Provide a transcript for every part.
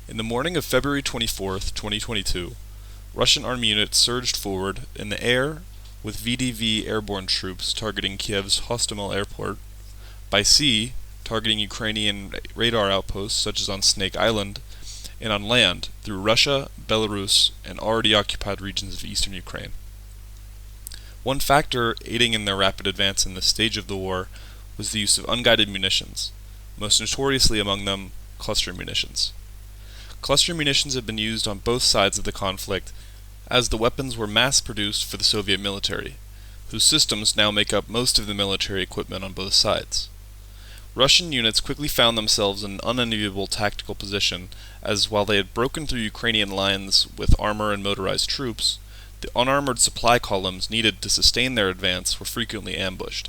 In the morning of February 24th, 2022, Russian army units surged forward in the air with VDV airborne troops targeting Kiev's Hostomel airport, by sea targeting Ukrainian radar outposts such as on Snake Island, and on land through Russia, Belarus, and already occupied regions of eastern Ukraine. One factor aiding in their rapid advance in this stage of the war was the use of unguided munitions, most notoriously among them cluster munitions. Cluster munitions have been used on both sides of the conflict, as the weapons were mass-produced for the Soviet military, whose systems now make up most of the military equipment on both sides. Russian units quickly found themselves in an unenviable tactical position, as while they had broken through Ukrainian lines with armor and motorized troops, the unarmored supply columns needed to sustain their advance were frequently ambushed.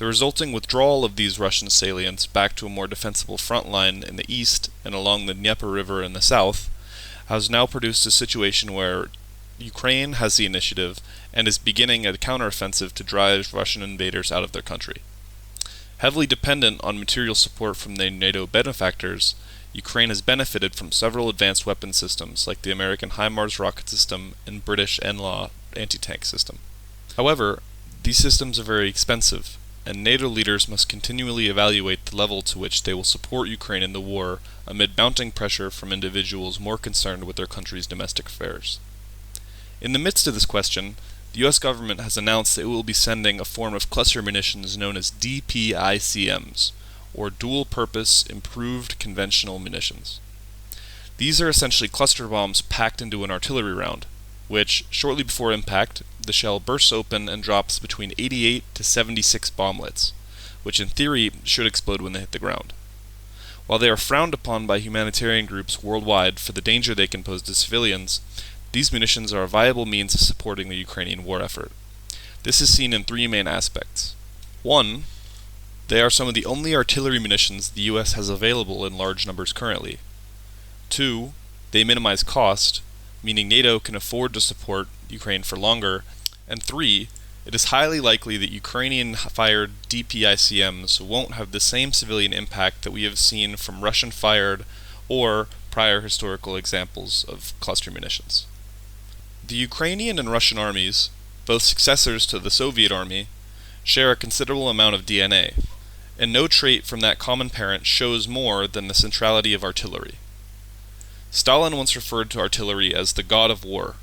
The resulting withdrawal of these Russian salients back to a more defensible front line in the east and along the Dnieper River in the south has now produced a situation where Ukraine has the initiative and is beginning a counteroffensive to drive Russian invaders out of their country. Heavily dependent on material support from their NATO benefactors, Ukraine has benefited from several advanced weapon systems like the American HIMARS rocket system and British NLAW anti-tank system. However, these systems are very expensive, and NATO leaders must continually evaluate the level to which they will support Ukraine in the war amid mounting pressure from individuals more concerned with their country's domestic affairs. In the midst of this question, the U.S. government has announced that it will be sending a form of cluster munitions known as DPICMs, or Dual-Purpose Improved Conventional Munitions. These are essentially cluster bombs packed into an artillery round, which, shortly before impact, the shell bursts open and drops between 88 to 76 bomblets, which in theory should explode when they hit the ground. While they are frowned upon by humanitarian groups worldwide for the danger they can pose to civilians, these munitions are a viable means of supporting the Ukrainian war effort. This is seen in three main aspects. One, they are some of the only artillery munitions the U.S. has available in large numbers currently. Two, they minimize cost, meaning NATO can afford to support Ukraine for longer. And three, it is highly likely that Ukrainian-fired DPICMs won't have the same civilian impact that we have seen from Russian-fired or prior historical examples of cluster munitions. The Ukrainian and Russian armies, both successors to the Soviet army, share a considerable amount of DNA, and no trait from that common parent shows more than the centrality of artillery. Stalin once referred to artillery as the god of war,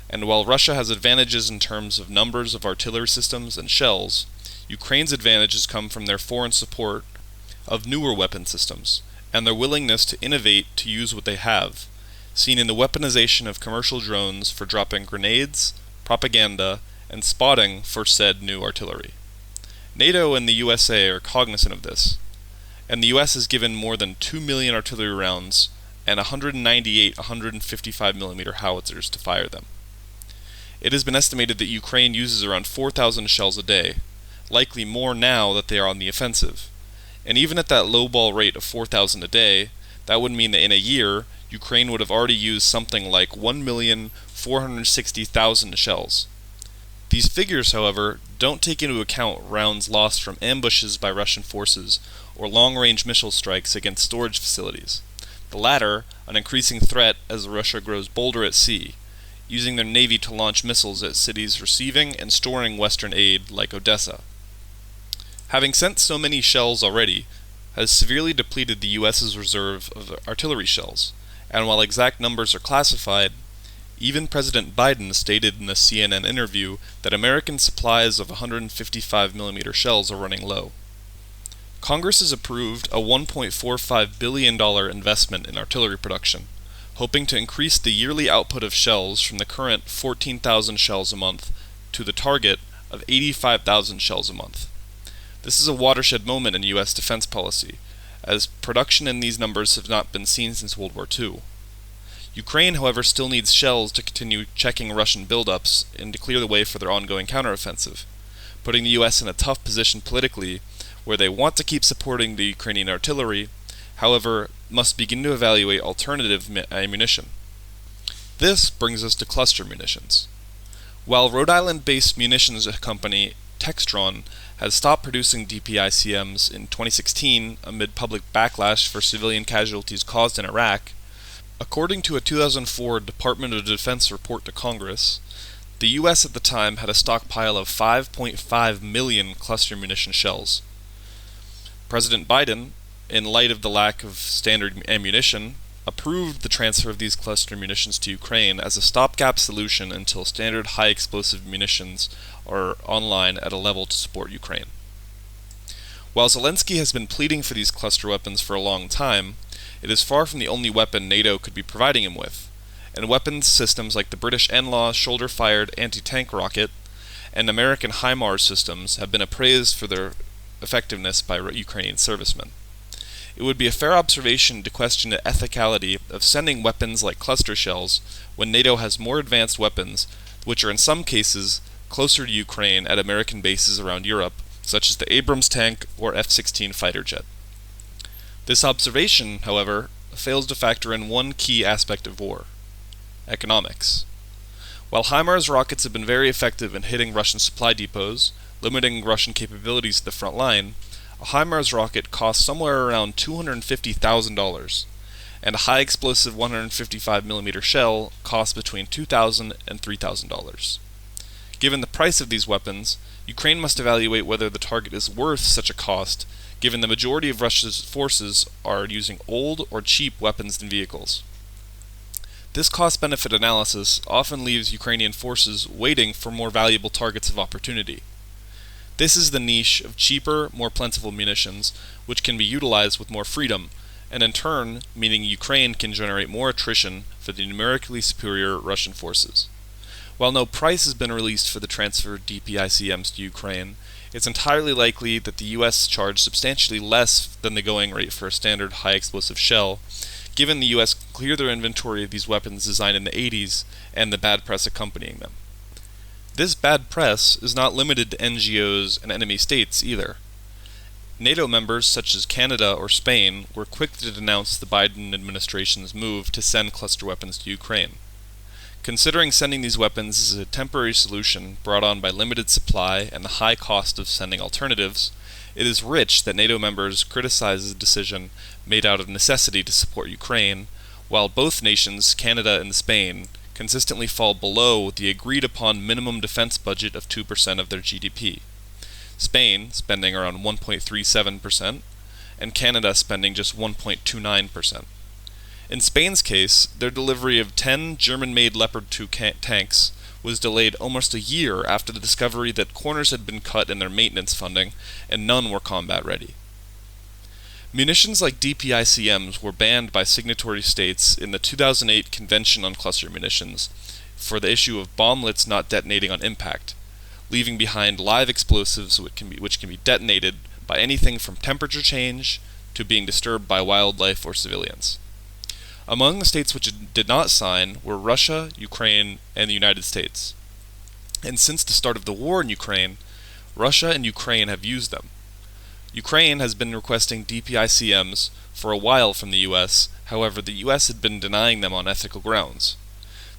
and while Russia has advantages in terms of numbers of artillery systems and shells, Ukraine's advantages come from their foreign support of newer weapon systems, and their willingness to innovate to use what they have, seen in the weaponization of commercial drones for dropping grenades, propaganda, and spotting for said new artillery. NATO and the USA are cognizant of this, and the US has given more than 2 million artillery rounds and 198 155mm howitzers to fire them. It has been estimated that Ukraine uses around 4,000 shells a day, likely more now that they are on the offensive. And even at that low-ball rate of 4,000 a day, that would mean that in a year, Ukraine would have already used something like 1,460,000 shells. These figures, however, don't take into account rounds lost from ambushes by Russian forces or long-range missile strikes against storage facilities. The latter, an increasing threat as Russia grows bolder at sea, using their navy to launch missiles at cities receiving and storing Western aid like Odessa. Having sent so many shells already, has severely depleted the U.S.'s reserve of artillery shells, and while exact numbers are classified, even President Biden stated in a CNN interview that American supplies of 155mm shells are running low. Congress has approved a $1.45 billion investment in artillery production, hoping to increase the yearly output of shells from the current 14,000 shells a month to the target of 85,000 shells a month. This is a watershed moment in U.S. defense policy, as production in these numbers have not been seen since World War II. Ukraine, however, still needs shells to continue checking Russian buildups and to clear the way for their ongoing counteroffensive, putting the U.S. in a tough position politically, where they want to keep supporting the Ukrainian artillery, however, must begin to evaluate alternative ammunition. This brings us to cluster munitions. While Rhode Island-based munitions company Textron has stopped producing DPICMs in 2016 amid public backlash for civilian casualties caused in Iraq, According to a 2004 Department of Defense report to Congress, the U.S. at the time had a stockpile of 5.5 million cluster munition shells. President Biden, in light of the lack of standard ammunition, approved the transfer of these cluster munitions to Ukraine as a stopgap solution until standard high-explosive munitions are online at a level to support Ukraine. While Zelensky has been pleading for these cluster weapons for a long time, it is far from the only weapon NATO could be providing him with, and weapons systems like the British NLAW shoulder-fired anti-tank rocket and American HIMARS systems have been appraised for their effectiveness by Ukrainian servicemen. It would be a fair observation to question the ethicality of sending weapons like cluster shells when NATO has more advanced weapons, which are in some cases closer to Ukraine at American bases around Europe, such as the Abrams tank or F-16 fighter jet. This observation, however, fails to factor in one key aspect of war: economics. While HIMARS rockets have been very effective in hitting Russian supply depots, limiting Russian capabilities at the front line, a HIMARS rocket costs somewhere around $250,000, and a high-explosive 155mm shell costs between $2,000 and $3,000. Given the price of these weapons, Ukraine must evaluate whether the target is worth such a cost, given the majority of Russia's forces are using old or cheap weapons and vehicles. This cost-benefit analysis often leaves Ukrainian forces waiting for more valuable targets of opportunity. This is the niche of cheaper, more plentiful munitions, which can be utilized with more freedom, and in turn, meaning Ukraine can generate more attrition for the numerically superior Russian forces. While no price has been released for the transfer of DPICMs to Ukraine, it's entirely likely that the U.S. charged substantially less than the going rate for a standard high-explosive shell, given the U.S. cleared their inventory of these weapons designed in the 80s and the bad press accompanying them. This bad press is not limited to NGOs and enemy states either. NATO members such as Canada or Spain were quick to denounce the Biden administration's move to send cluster weapons to Ukraine. Considering sending these weapons is a temporary solution brought on by limited supply and the high cost of sending alternatives, it is rich that NATO members criticize the decision made out of necessity to support Ukraine, while both nations, Canada and Spain, consistently fall below the agreed-upon minimum defense budget of 2% of their GDP. Spain spending around 1.37%, and Canada spending just 1.29%. In Spain's case, their delivery of 10 German-made Leopard 2 tanks was delayed almost a year after the discovery that corners had been cut in their maintenance funding and none were combat-ready. Munitions like DPICMs were banned by signatory states in the 2008 Convention on Cluster Munitions for the issue of bomblets not detonating on impact, leaving behind live explosives which can be detonated by anything from temperature change to being disturbed by wildlife or civilians. Among the states which did not sign were Russia, Ukraine, and the United States. And since the start of the war in Ukraine, Russia and Ukraine have used them. Ukraine has been requesting DPICMs for a while from the U.S., however the U.S. had been denying them on ethical grounds.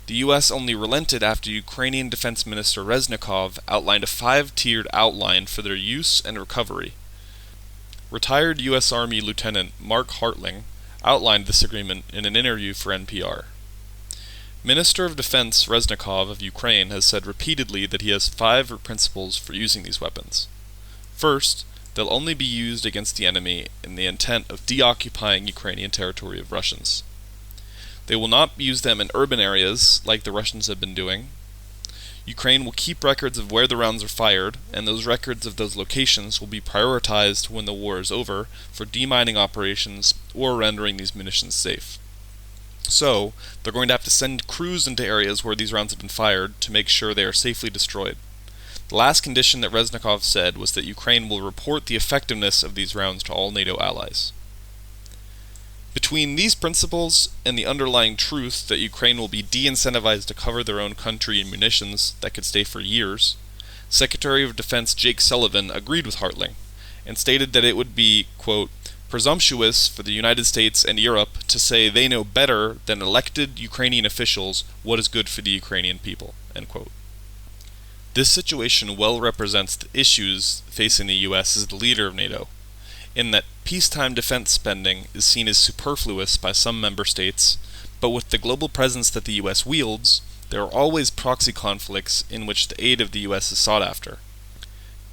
The U.S. only relented after Ukrainian Defense Minister Reznikov outlined a 5-tiered outline for their use and recovery. Retired U.S. Army Lieutenant Mark Hartling outlined this agreement in an interview for NPR. Minister of Defense Reznikov of Ukraine has said repeatedly that he has 5 principles for using these weapons. First, they'll only be used against the enemy in the intent of deoccupying Ukrainian territory of Russians. They will not use them in urban areas like the Russians have been doing. Ukraine will keep records of where the rounds are fired, and those records of those locations will be prioritized when the war is over for demining operations or rendering these munitions safe. So, they're going to have to send crews into areas where these rounds have been fired to make sure they are safely destroyed. The last condition that Reznikov said was that Ukraine will report the effectiveness of these rounds to all NATO allies. Between these principles and the underlying truth that Ukraine will be de-incentivized to cover their own country in munitions that could stay for years, Secretary of Defense Jake Sullivan agreed with Hartling and stated that it would be, quote, presumptuous for the United States and Europe to say they know better than elected Ukrainian officials what is good for the Ukrainian people, end quote. This situation well represents the issues facing the U.S. as the leader of NATO, in that peacetime defense spending is seen as superfluous by some member states, But with the global presence that the U.S. wields, there are always proxy conflicts in which the aid of the U.S. is sought after.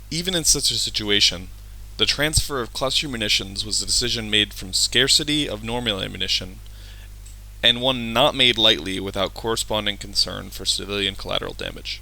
Even in such a situation, the transfer of cluster munitions was a decision made from scarcity of normal ammunition, and one not made lightly without corresponding concern for civilian collateral damage.